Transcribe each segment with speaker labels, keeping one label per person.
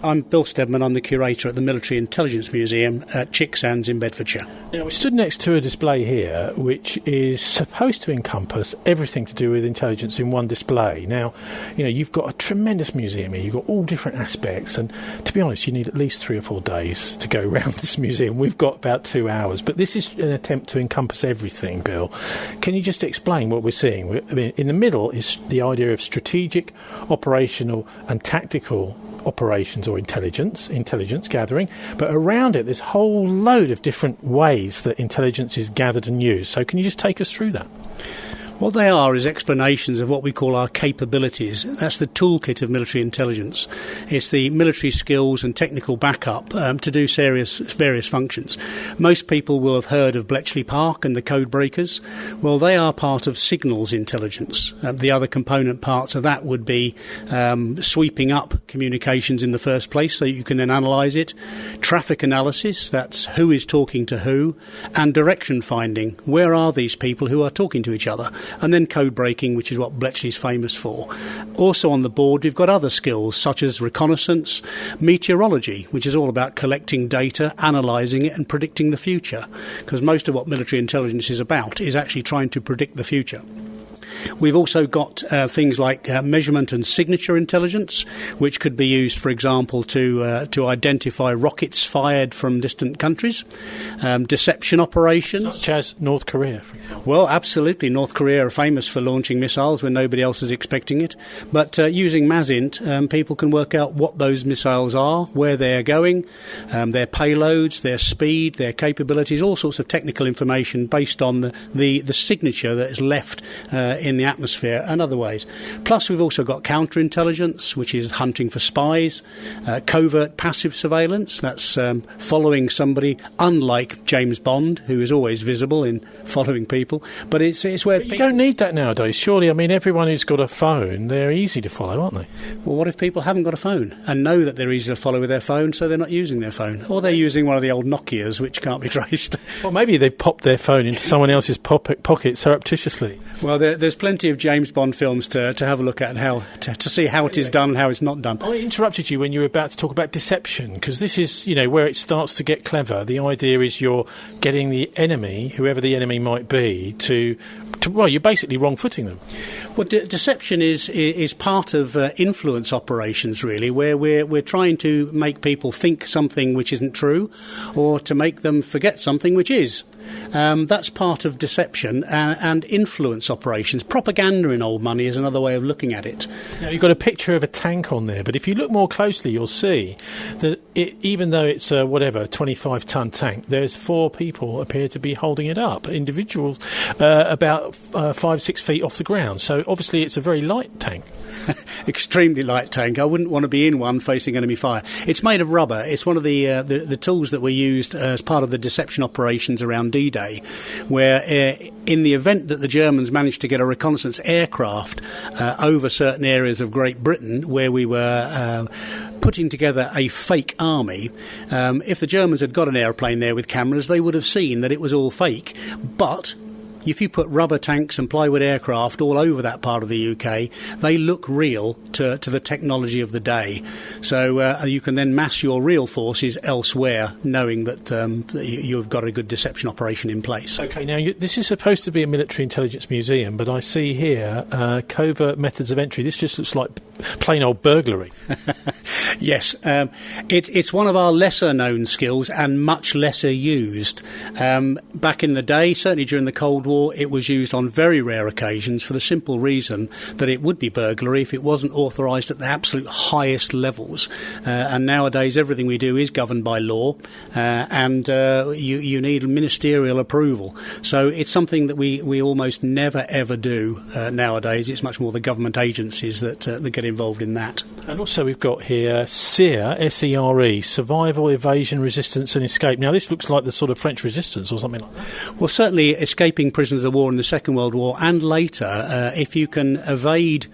Speaker 1: I'm Bill Stedman. I'm the curator at the Military Intelligence Museum at Chicksands in Bedfordshire.
Speaker 2: Now, we stood next to a display here which is supposed to encompass everything to do with intelligence in one display. Now, you've got a tremendous museum here. You've got all different aspects, and to be honest, you need at least 3 or 4 days to go around this museum. We've got about 2 hours, but this is an attempt to encompass everything, Bill. Can you just explain what we're seeing? In the middle is the idea of strategic, operational and tactical operations or intelligence gathering, but around it there's a whole load of different ways that intelligence is gathered and used. So can you just take us through that?
Speaker 1: What they are is explanations of what we call our capabilities. That's the toolkit of military intelligence. It's the military skills and technical backup to do various functions. Most people will have heard of Bletchley Park and the code breakers. Well, they are part of signals intelligence. The other component parts of that would be sweeping up communications in the first place so you can then analyse it. Traffic analysis, that's who is talking to who. And direction finding, where are these people who are talking to each other? And then code breaking, which is what Bletchley's famous for. Also on the board, we've got other skills such as reconnaissance, meteorology, which is all about collecting data, analysing it and predicting the future, because most of what military intelligence is about is actually trying to predict the future. We've also got things like measurement and signature intelligence, which could be used, for example, to identify rockets fired from distant countries, deception operations.
Speaker 2: Such as North Korea, for example.
Speaker 1: Well, absolutely. North Korea are famous for launching missiles when nobody else is expecting it. But using MASINT, people can work out what those missiles are, where they're going, their payloads, their speed, their capabilities, all sorts of technical information based on the signature that is left in the atmosphere and other ways. Plus, we've also got counterintelligence, which is hunting for spies, covert passive surveillance, that's following somebody, unlike James Bond, who is always visible in following people. But it's where...
Speaker 2: But you don't need that nowadays, surely. I mean, everyone who's got a phone, they're easy to follow, aren't they?
Speaker 1: Well, what if people haven't got a phone and know that they're easy to follow with their phone, so they're not using their phone? Or they're using one of the old Nokias, which can't be traced.
Speaker 2: Well, maybe they've popped their phone into someone else's pocket surreptitiously.
Speaker 1: Well, there's plenty of James Bond films to have a look at and how to see how it is done and how it's not done.
Speaker 2: I interrupted you when you were about to talk about deception, because this is, where it starts to get clever. The idea is you're getting the enemy, whoever the enemy might be, well, you're basically wrong-footing them.
Speaker 1: Well, deception is part of influence operations, really, where we're trying to make people think something which isn't true, or to make them forget something which is. That's part of deception and influence operations. Propaganda in old money is another way of looking at it.
Speaker 2: Now, you've got a picture of a tank on there, but if you look more closely, you'll see that even though it's a 25-ton tank, there's 4 people appear to be holding it up, individuals about 5-6 feet off the ground. So obviously it's a very light tank.
Speaker 1: Extremely light tank. I wouldn't want to be in one facing enemy fire. It's made of rubber. It's one of the tools that were used as part of the deception operations around D-Day, where in the event that the Germans managed to get a reconnaissance aircraft over certain areas of Great Britain where we were putting together a fake army, if the Germans had got an airplane there with cameras, they would have seen that it was all fake. But if you put rubber tanks and plywood aircraft all over that part of the UK, they look real to the technology of the day. So you can then mass your real forces elsewhere, knowing that you've got a good deception operation in place.
Speaker 2: OK, now this is supposed to be a military intelligence museum, but I see here covert methods of entry. This just looks like plain old burglary.
Speaker 1: Yes, it's one of our lesser-known skills and much lesser used. Back in the day, certainly during the Cold War, it was used on very rare occasions for the simple reason that it would be burglary if it wasn't authorised at the absolute highest levels. And nowadays, everything we do is governed by law, and you need ministerial approval. So it's something that we almost never, ever do nowadays. It's much more the government agencies that get involved in that.
Speaker 2: And also we've got here SERE, S-E-R-E, Survival, Evasion, Resistance and Escape. Now this looks like the sort of French Resistance or something like that.
Speaker 1: Well, certainly escaping prisoners of war in the Second World War and later, if you can evade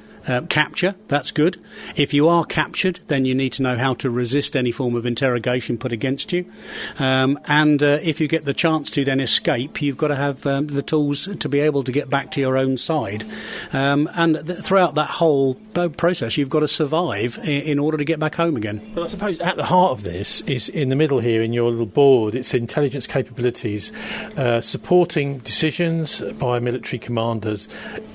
Speaker 1: capture, that's good. If you are captured, then you need to know how to resist any form of interrogation put against you. And if you get the chance to then escape, you've got to have the tools to be able to get back to your own side. Throughout that whole process, you've got to survive in order to get back home again.
Speaker 2: But I suppose at the heart of this is in the middle here in your little board, it's intelligence capabilities, supporting decisions by military commanders,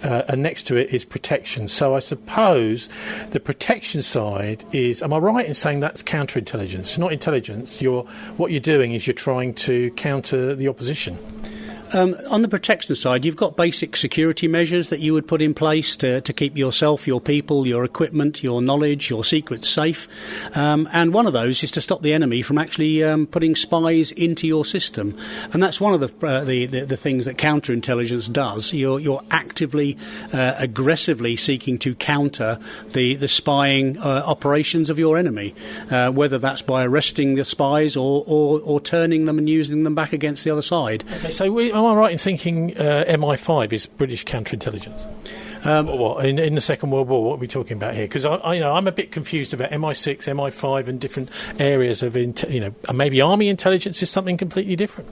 Speaker 2: and next to it is protection. So I suppose the protection side is, am I right in saying that's counterintelligence? It's not intelligence. What you're doing is you're trying to counter the opposition.
Speaker 1: On the protection side, you've got basic security measures that you would put in place to keep yourself, your people, your equipment, your knowledge, your secrets safe. And one of those is to stop the enemy from actually putting spies into your system. And that's one of the things that counterintelligence does. You're actively, aggressively seeking to counter the spying operations of your enemy, whether that's by arresting the spies or turning them and using them back against the other side.
Speaker 2: Okay, so am I right in thinking MI5 is British counterintelligence? What in the Second World War? What are we talking about here? Because I'm a bit confused about MI6, MI5, and different areas of maybe army intelligence is something completely different.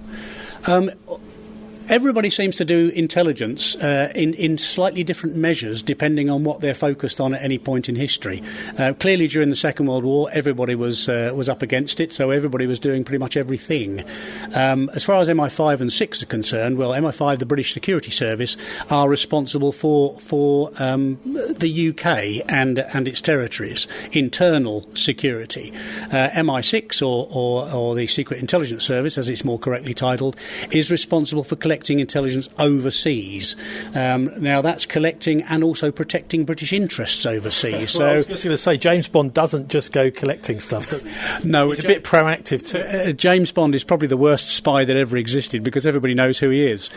Speaker 1: Everybody seems to do intelligence in slightly different measures depending on what they're focused on at any point in history. Clearly, during the Second World War, everybody was up against it, so everybody was doing pretty much everything. As far as MI5 and 6 are concerned, well, MI5, the British Security Service, are responsible for the UK and its territories, internal security. MI6, or the Secret Intelligence Service, as it's more correctly titled, is responsible for collecting intelligence overseas. Now that's collecting and also protecting British interests overseas.
Speaker 2: Well, I was just going to say, James Bond doesn't just go collecting stuff, does he?
Speaker 1: No,
Speaker 2: it's a bit proactive too.
Speaker 1: James Bond is probably the worst spy that ever existed because everybody knows who he is.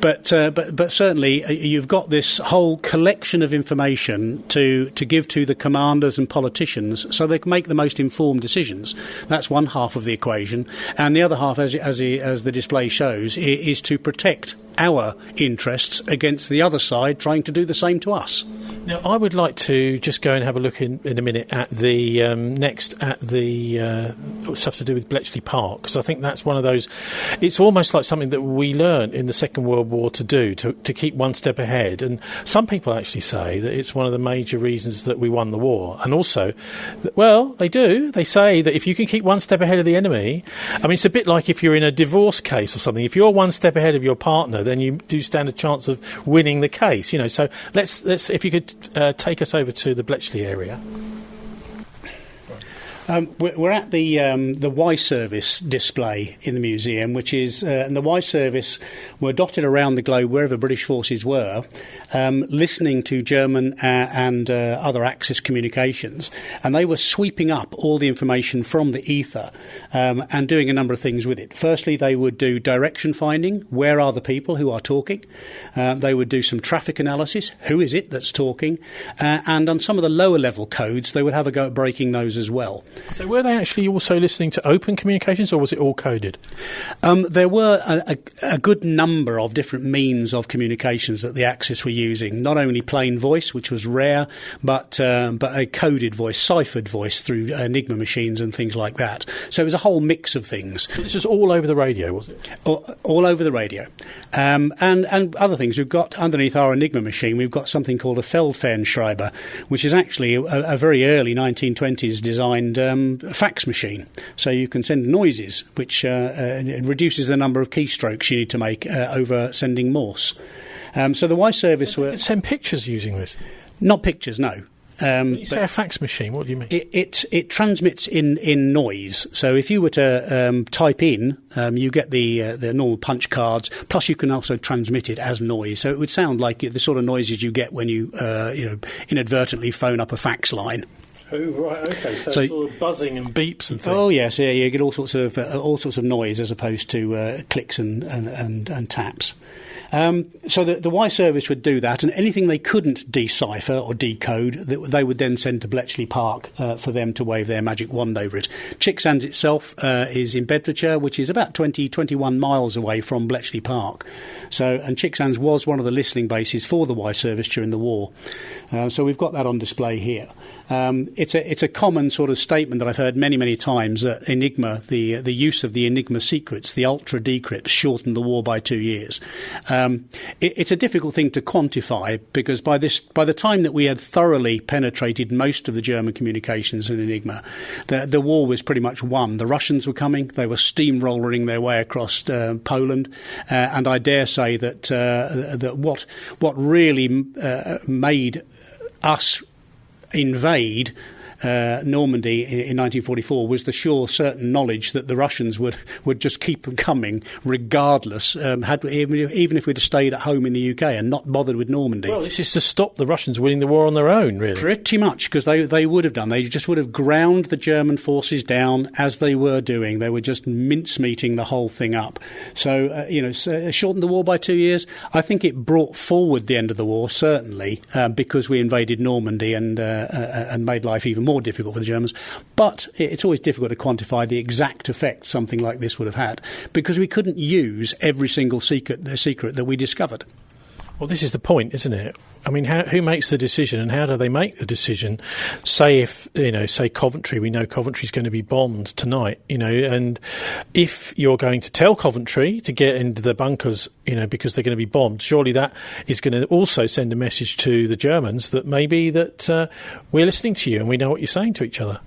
Speaker 1: But certainly you've got this whole collection of information to give to the commanders and politicians so they can make the most informed decisions. That's one half of the equation, and the other half, as the display shows, is to protect our interests against the other side trying to do the same to us.
Speaker 2: Now, I would like to just go and have a look in a minute at the stuff to do with Bletchley Park, because I think that's one of those. It's almost like something that we learned in the Second World War to do, to keep one step ahead. And some people actually say that it's one of the major reasons that we won the war. And also, well, they do. They say that if you can keep one step ahead of the enemy, I mean, it's a bit like if you're in a divorce case or something. If you're one step ahead of your partner, then you do stand a chance of winning the case. So let's if you could take us over to the Bletchley area.
Speaker 1: We're at the Y Service display in the museum, which is, and the Y Service were dotted around the globe wherever British forces were, listening to German and other Axis communications, and they were sweeping up all the information from the ether and doing a number of things with it. Firstly, they would do direction finding. Where are the people who are talking? They would do some traffic analysis. Who is it that's talking? And on some of the lower level codes, they would have a go at breaking those as well.
Speaker 2: So were they actually also listening to open communications, or was it all coded?
Speaker 1: There were a good number of different means of communications that the Axis were using. Not only plain voice, which was rare, but a coded voice, ciphered voice through Enigma machines and things like that. So it was a whole mix of things.
Speaker 2: So this was all over the radio, was it?
Speaker 1: All over the radio. And other things. We've got, underneath our Enigma machine, we've got something called a Feldfernschreiber, which is actually a very early 1920s designed fax machine. So you can send noises, which reduces the number of keystrokes you need to make over sending Morse. So the Y Service were...
Speaker 2: You could send pictures using this?
Speaker 1: Not pictures, no.
Speaker 2: When you say a fax machine, what do you mean?
Speaker 1: It transmits in noise. So if you were to type in, you get the normal punch cards. Plus, you can also transmit it as noise. So it would sound like the sort of noises you get when you inadvertently phone up a fax line.
Speaker 2: Oh, right, okay. So sort of buzzing and beeps and things.
Speaker 1: Oh, yes, yeah, you get all sorts of noise as opposed to clicks and taps. So the Y service would do that, and anything they couldn't decipher or decode, they would then send to Bletchley Park for them to wave their magic wand over it. Chicksands itself is in Bedfordshire, which is about 21 miles away from Bletchley Park. And Chicksands was one of the listening bases for the Y service during the war. So we've got that on display here. It's a common sort of statement that I've heard many, many times that Enigma, the use of the Enigma secrets, the ultra decrypts, shortened the war by 2 years. It's a difficult thing to quantify because by the time that we had thoroughly penetrated most of the German communications in Enigma, the war was pretty much won. The Russians were coming; they were steamrolling their way across Poland, and I dare say that what really made us invade Normandy in 1944 was the sure certain knowledge that the Russians would just keep coming regardless, even if we'd stayed at home in the UK and not bothered with Normandy.
Speaker 2: Well, this is to stop the Russians winning the war on their own, really.
Speaker 1: Pretty much, because they would have done. They just would have ground the German forces down as they were doing. They were just mincemeating the whole thing up. So, shortened the war by 2 years. I think it brought forward the end of the war, certainly, because we invaded Normandy and made life even more difficult for the Germans. But it's always difficult to quantify the exact effect something like this would have had because we couldn't use every single secret that we discovered.
Speaker 2: Well, this is the point, isn't it? I mean, who makes the decision and how do they make the decision? Say say Coventry, we know Coventry's going to be bombed tonight, and if you're going to tell Coventry to get into the bunkers, because they're going to be bombed, surely that is going to also send a message to the Germans that maybe that we're listening to you and we know what you're saying to each other.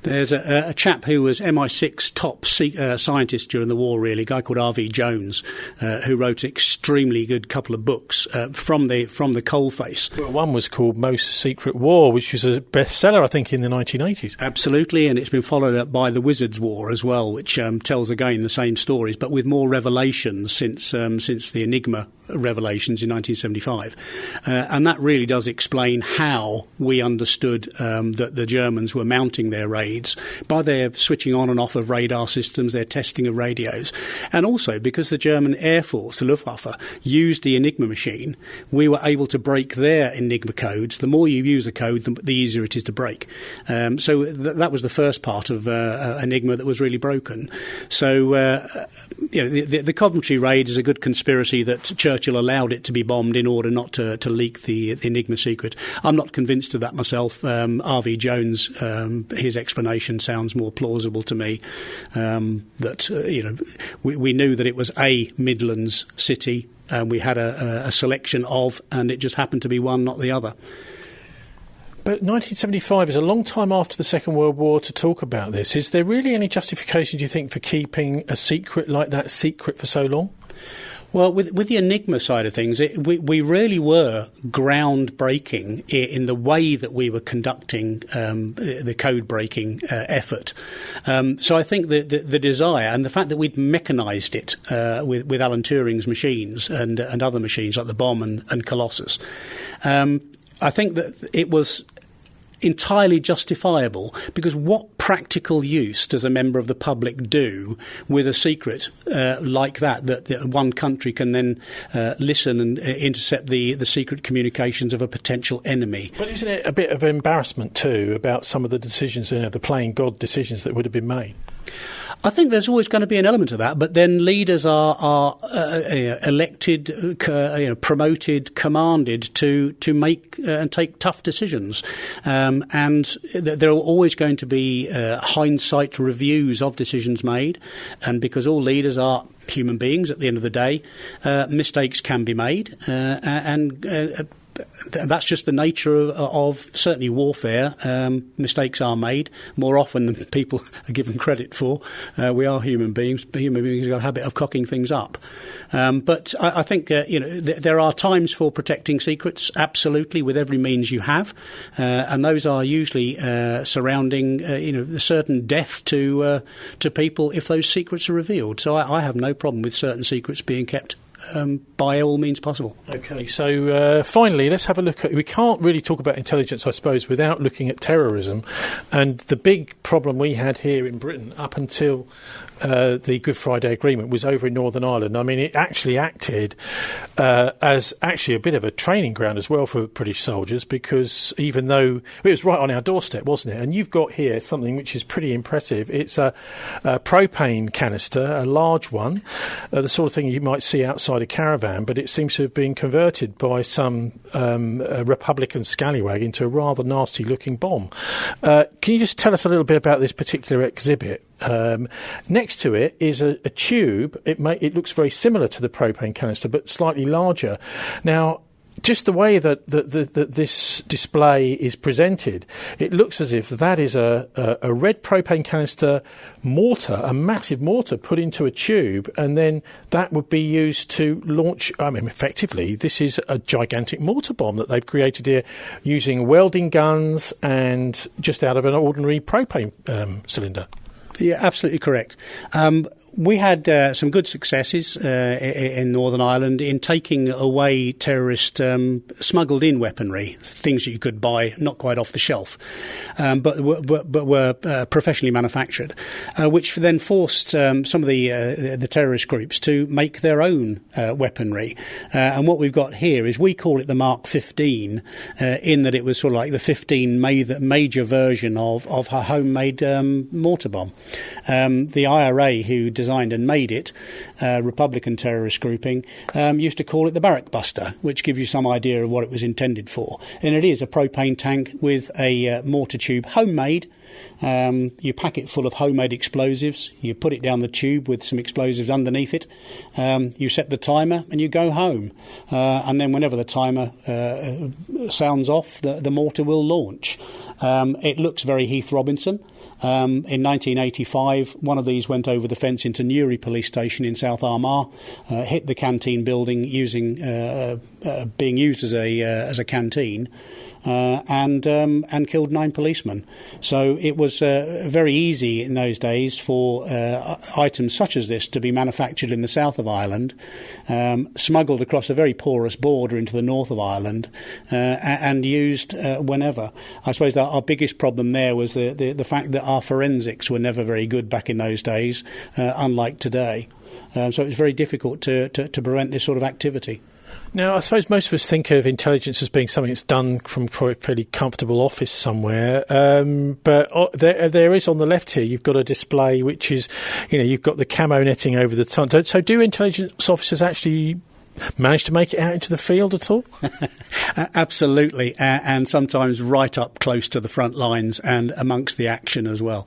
Speaker 1: There's a chap who was MI6 top scientist during the war, really, a guy called R.V. Jones, who wrote an extremely good couple of books from the coalface.
Speaker 2: Well, one was called Most Secret War, which was a bestseller, I think, in the 1980s.
Speaker 1: Absolutely, and it's been followed up by The Wizard's War as well, which tells again the same stories, but with more revelations since the Enigma revelations in 1975. And that really does explain how we understood that the Germans were mounting their raids by their switching on and off of radar systems, their testing of radios, and also because the German Air Force, the Luftwaffe, used the Enigma machine, we were able to break their Enigma codes. The more you use a code, the easier it is to break. So that was the first part of Enigma that was really broken. So the Coventry raid is a good conspiracy that Churchill allowed it to be bombed in order not to leak the Enigma secret. I'm not convinced of that myself. R.V. Jones, his explanation sounds more plausible to me. We knew that it was a Midlands city, and we had a selection of, and it just happened to be one, not the other.
Speaker 2: But 1975 is a long time after the Second World War to talk about this. Is there really any justification, do you think, for keeping a secret like that secret for so long?
Speaker 1: Well, with the Enigma side of things, we really were groundbreaking in the way that we were conducting the code-breaking effort. So I think the desire and the fact that we'd mechanised it with Alan Turing's machines and other machines like the Bomb and Colossus, I think that it was entirely justifiable, because what practical use does a member of the public do with a secret like that one country can then listen and intercept the secret communications of a potential enemy?
Speaker 2: But isn't it a bit of embarrassment too about some of the decisions, the playing God decisions that would have been made?
Speaker 1: I think there's always going to be an element of that, but then leaders are elected, promoted, commanded to make and take tough decisions, and there are always going to be hindsight reviews of decisions made, and because all leaders are human beings at the end of the day, mistakes can be made, and that's just the nature of certainly warfare. Mistakes are made more often than people are given credit for. We are human beings. Human beings have got a habit of cocking things up. But I think there are times for protecting secrets, absolutely, with every means you have, and those are usually surrounding a certain death to people if those secrets are revealed. So I have no problem with certain secrets being kept. by all means possible.
Speaker 2: Okay, so finally, let's have a look at... We can't really talk about intelligence, I suppose, without looking at terrorism. And the big problem we had here in Britain up until the Good Friday Agreement was over in Northern Ireland. I mean, it actually acted as actually a bit of a training ground as well for British soldiers, because even though it was right on our doorstep, wasn't it? And you've got here something which is pretty impressive. It's a propane canister, a large one, the sort of thing you might see outside a caravan, but it seems to have been converted by some Republican scallywag into a rather nasty-looking bomb. Can you just tell us a little bit about this particular exhibit? Next to it is a tube. It looks very similar to the propane canister, but slightly larger. Now, just the way that this display is presented, it looks as if that is a red propane canister mortar, a massive mortar put into a tube, and then that would be used to launch. I mean, effectively, this is a gigantic mortar bomb that they've created here using welding guns and just out of an ordinary propane cylinder.
Speaker 1: Yeah, absolutely correct. We had some good successes in Northern Ireland in taking away terrorist smuggled in weaponry, things that you could buy not quite off the shelf, but were professionally manufactured, which then forced some of the terrorist groups to make their own weaponry. And what we've got here is, we call it the Mark 15, in that it was sort of like the 15 major version of a homemade mortar bomb. The IRA, who designed and made it, Republican terrorist grouping, used to call it the Barrack Buster, which gives you some idea of what it was intended for. And it is a propane tank with a mortar tube, homemade. You pack it full of homemade explosives, you put it down the tube with some explosives underneath it, you set the timer and you go home, and then whenever the timer sounds off, the mortar will launch. It looks very Heath Robinson. In 1985, one of these went over the fence into Newry Police Station in South Armagh, hit the canteen building being used as a canteen, and killed 9 policemen. So it was very easy in those days for items such as this to be manufactured in the south of Ireland, smuggled across a very porous border into the north of Ireland, and used whenever. I suppose that our biggest problem there was the fact that our forensics were never very good back in those days, unlike today. So it was very difficult to prevent this sort of activity.
Speaker 2: Now, I suppose most of us think of intelligence as being something that's done from a fairly comfortable office somewhere, but there is on the left here, you've got a display which is, you've got the camo netting over the top. So do intelligence officers actually manage to make it out into the field at all?
Speaker 1: Absolutely, and sometimes right up close to the front lines and amongst the action as well.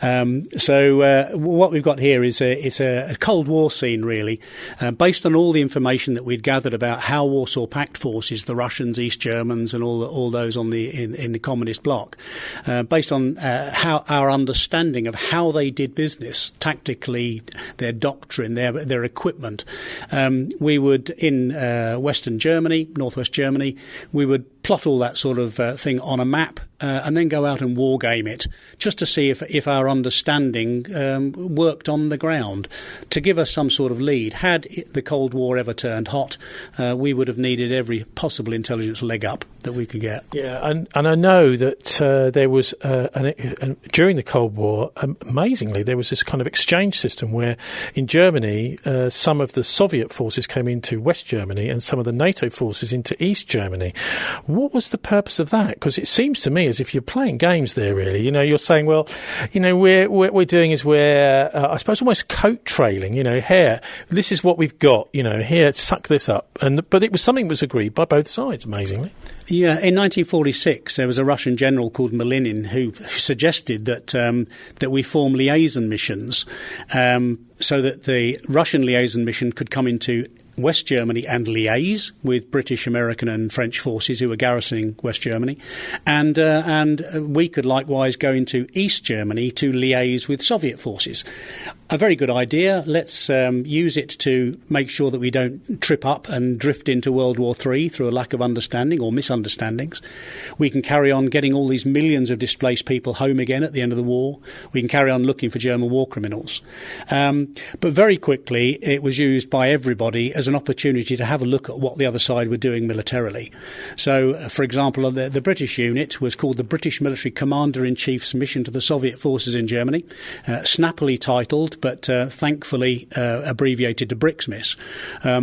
Speaker 1: So what we've got here is a Cold War scene, really, based on all the information that we'd gathered about how Warsaw Pact forces, the Russians, East Germans, and all those in the communist bloc, based on how our understanding of how they did business tactically, their doctrine, their equipment. We would, in Western Germany, Northwest Germany, we would plot all that sort of thing on a map, and then go out and war game it, just to see if our understanding worked on the ground, to give us some sort of lead. Had the Cold War ever turned hot, we would have needed every possible intelligence leg up that we could get.
Speaker 2: Yeah, and I know that there was, during the Cold War, amazingly, there was this kind of exchange system where in Germany, some of the Soviet forces came into West Germany and some of the NATO forces into East Germany. What was the purpose of that? Because it seems to me as if you're playing games there, really. You're saying, well, what we're doing is we're, I suppose, almost coat trailing, here, this is what we've got, here, suck this up. But it was something that was agreed by both sides, amazingly.
Speaker 1: Yeah, in 1946, there was a Russian general called Malinin who suggested that we form liaison missions, so that the Russian liaison mission could come into West Germany and liaise with British, American and French forces who were garrisoning West Germany, and we could likewise go into East Germany to liaise with Soviet forces. A very good idea. Let's use it to make sure that we don't trip up and drift into World War III through a lack of understanding or misunderstandings. We can carry on getting all these millions of displaced people home again at the end of the war. We can carry on looking for German war criminals. But very quickly it was used by everybody as an opportunity to have a look at what the other side were doing militarily. So, for example, the British unit was called the British Military Commander-in-Chief's Mission to the Soviet Forces in Germany, snappily titled, but thankfully abbreviated to BRIXMIS,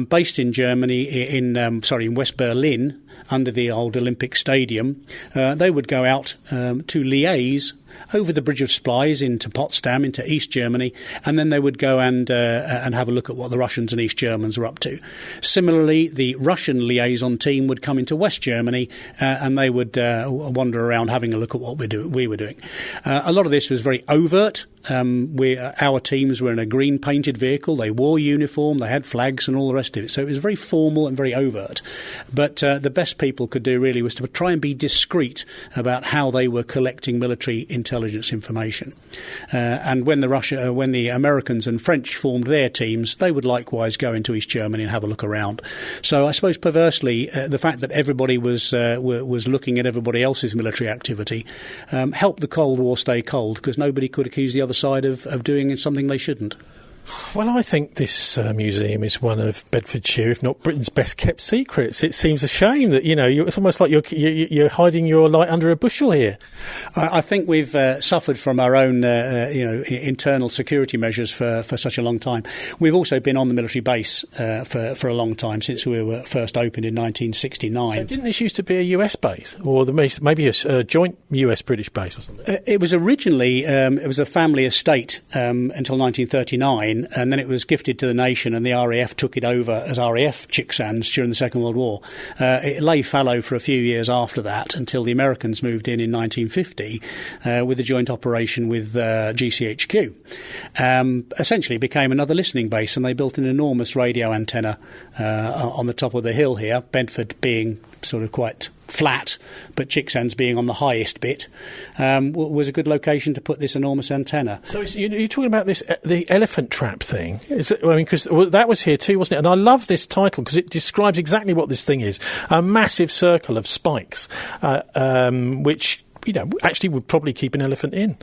Speaker 1: based in Germany, in West Berlin, under the old Olympic Stadium. They would go out to liaise over the Bridge of Spies into Potsdam, into East Germany, and then they would go and have a look at what the Russians and East Germans were up to. Similarly, the Russian liaison team would come into West Germany and they would wander around having a look at what we were doing. A lot of this was very overt. Our teams were in a green painted vehicle. They wore uniform, they had flags and all the rest of it. So it was very formal and very overt. But the best people could do really was to try and be discreet about how they were collecting military intelligence information. And when the Americans and French formed their teams, they would likewise go into East Germany and have a look around. So I suppose perversely, the fact that everybody was looking at everybody else's military activity helped the Cold War stay cold, because nobody could accuse the other side of doing something they shouldn't.
Speaker 2: Well, I think this museum is one of Bedfordshire, if not Britain's best kept secrets. It seems a shame that, it's almost like you're hiding your light under a bushel here.
Speaker 1: I think we've suffered from our own, internal security measures for such a long time. We've also been on the military base for a long time, since we were first opened in 1969.
Speaker 2: So didn't this used to be a US base, or maybe a joint US-British base or something?
Speaker 1: It was originally it was a family estate until 1939. And then it was gifted to the nation, and the RAF took it over as RAF Chicksands during the Second World War. It lay fallow for a few years after that, until the Americans moved in 1950 with a joint operation with GCHQ. Essentially it became another listening base, and they built an enormous radio antenna on the top of the hill here, Bedford being sort of quite flat, but Chicksands being on the highest bit, was a good location to put this enormous antenna.
Speaker 2: So you're talking about this, the elephant trap thing. Because that was here too, wasn't it? And I love this title because it describes exactly what this thing is: a massive circle of spikes, which actually would probably keep an elephant in.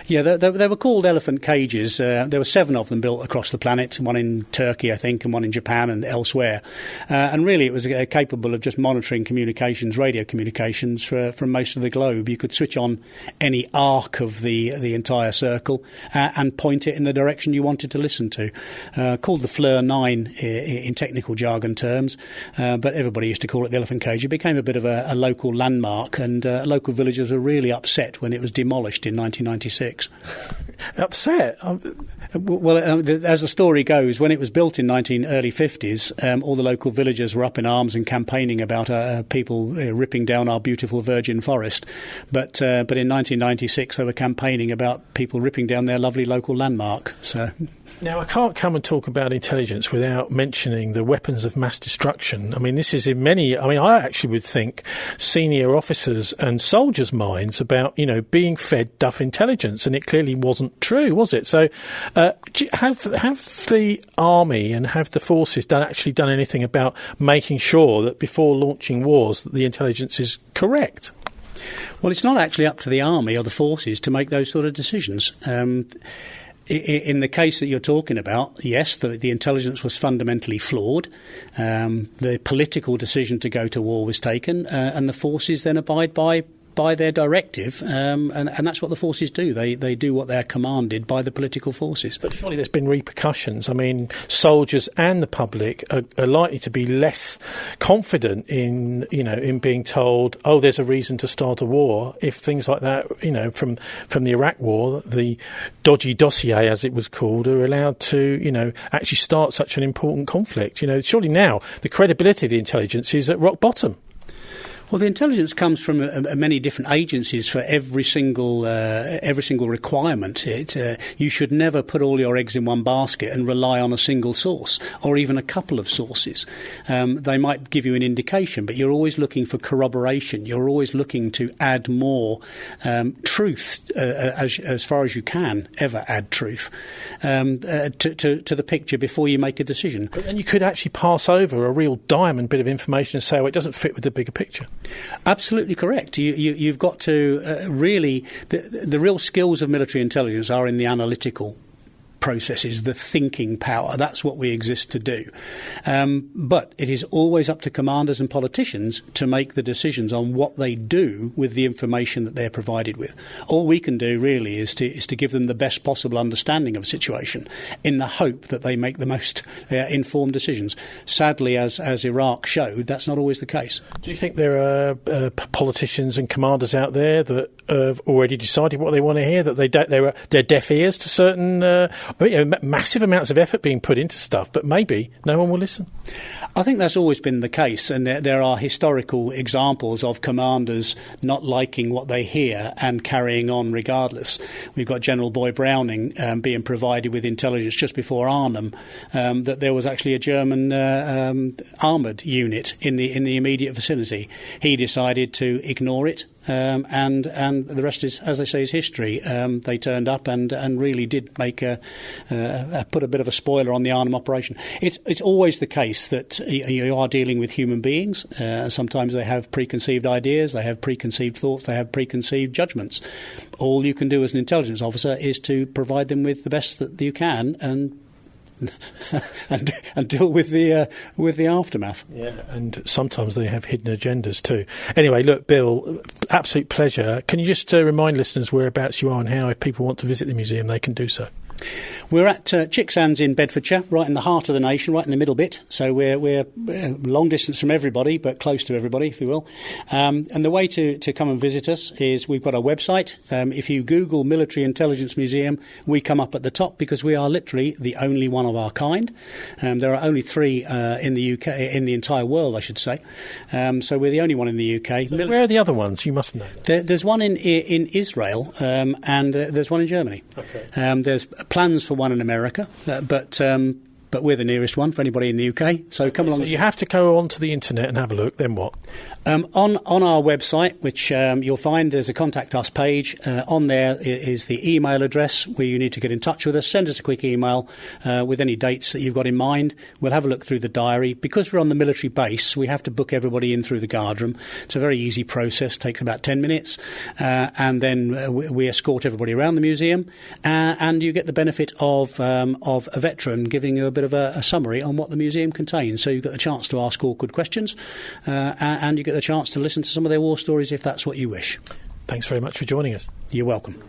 Speaker 1: Yeah, they were called elephant cages. There were 7 of them built across the planet, one in Turkey, I think, and one in Japan and elsewhere. And really it was capable of just monitoring communications, radio communications from most of the globe. You could switch on any arc of the entire circle and point it in the direction you wanted to listen to. Called the FLIR 9 in technical jargon terms, but everybody used to call it the elephant cage. It became a bit of a local landmark, and local villagers were really upset when it was demolished in 1996.
Speaker 2: Upset?
Speaker 1: Well, as the story goes, when it was built in early 50s, all the local villagers were up in arms and campaigning about people ripping down our beautiful virgin forest. But in 1996, they were campaigning about people ripping down their lovely local landmark. So.
Speaker 2: Now, I can't come and talk about intelligence without mentioning the weapons of mass destruction. I mean, this is in many... I actually would think senior officers and soldiers' minds about, being fed duff intelligence, and it clearly wasn't true, was it? So have the army and have the forces actually done anything about making sure that before launching wars that the intelligence is correct?
Speaker 1: Well, it's not actually up to the army or the forces to make those sort of decisions. In the case that you're talking about, yes, the intelligence was fundamentally flawed. The political decision to go to war was taken, and the forces then abide by their directive, and that's what the forces do. They do what they're commanded by the political forces.
Speaker 2: But surely there's been repercussions. I mean, soldiers and the public are likely to be less confident in being told, oh, there's a reason to start a war, if things like that, from the Iraq War, the dodgy dossier, as it was called, are allowed to, actually start such an important conflict. Surely now the credibility of the intelligence is at rock bottom.
Speaker 1: Well, the intelligence comes from many different agencies for every single requirement. You should never put all your eggs in one basket and rely on a single source or even a couple of sources. They might give you an indication, but you're always looking for corroboration. You're always looking to add more truth as far as you can ever add truth to the picture before you make a decision.
Speaker 2: And you could actually pass over a real diamond bit of information and say, oh, it doesn't fit with the bigger picture.
Speaker 1: Absolutely correct. You've got to really... The real skills of military intelligence are in the analytical processes, the thinking power. That's what we exist to do. But it is always up to commanders and politicians to make the decisions on what they do with the information that they're provided with. All we can do really is to give them the best possible understanding of a situation in the hope that they make the most informed decisions. Sadly, as Iraq showed, that's not always the case.
Speaker 2: Do you think there are politicians and commanders out there that have already decided what they want to hear, that they're deaf ears to certain massive amounts of effort being put into stuff, but maybe no one will listen?
Speaker 1: I think that's always been the case, and there are historical examples of commanders not liking what they hear and carrying on regardless. We've got General Boy Browning being provided with intelligence just before Arnhem that there was actually a German armoured unit in the immediate vicinity. He decided to ignore it. And the rest is, as they say, is history. They turned up and really did make put a bit of a spoiler on the Arnhem operation. It's always the case that you are dealing with human beings. Sometimes they have preconceived ideas, they have preconceived thoughts, they have preconceived judgments. All you can do as an intelligence officer is to provide them with the best that you can and deal with the aftermath.
Speaker 2: Yeah, and sometimes they have hidden agendas too. Anyway, look, Bill, absolute pleasure. Can you just remind listeners whereabouts you are and how, if people want to visit the museum, they can do so?
Speaker 1: We're at Chicksands in Bedfordshire, right in the heart of the nation, right in the middle bit. So we're long distance from everybody, but close to everybody, if you will. And the way to come and visit us is we've got our website. If you Google Military Intelligence Museum, we come up at the top because we are literally the only one of our kind. There are only 3 in the UK, in the entire world, I should say. So we're the only one in the UK.
Speaker 2: So where are the other ones? You must know.
Speaker 1: There's one in Israel and there's one in Germany.
Speaker 2: Okay.
Speaker 1: There's plans for one in America, but we're the nearest one for anybody in the UK. So come along.
Speaker 2: So you have to go onto the internet and have a look. Then what?
Speaker 1: On our website, which you'll find there's a contact us page. On there is the email address where you need to get in touch with us. Send us a quick email with any dates that you've got in mind. We'll have a look through the diary. Because we're on the military base, we have to book everybody in through the guardroom. It's a very easy process. Takes about 10 minutes. And then we escort everybody around the museum. And you get the benefit of a veteran giving you a bit of a summary on what the museum contains. So you've got the chance to ask awkward questions and you get the chance to listen to some of their war stories if that's what you wish.
Speaker 2: Thanks very much for joining us.
Speaker 1: You're welcome.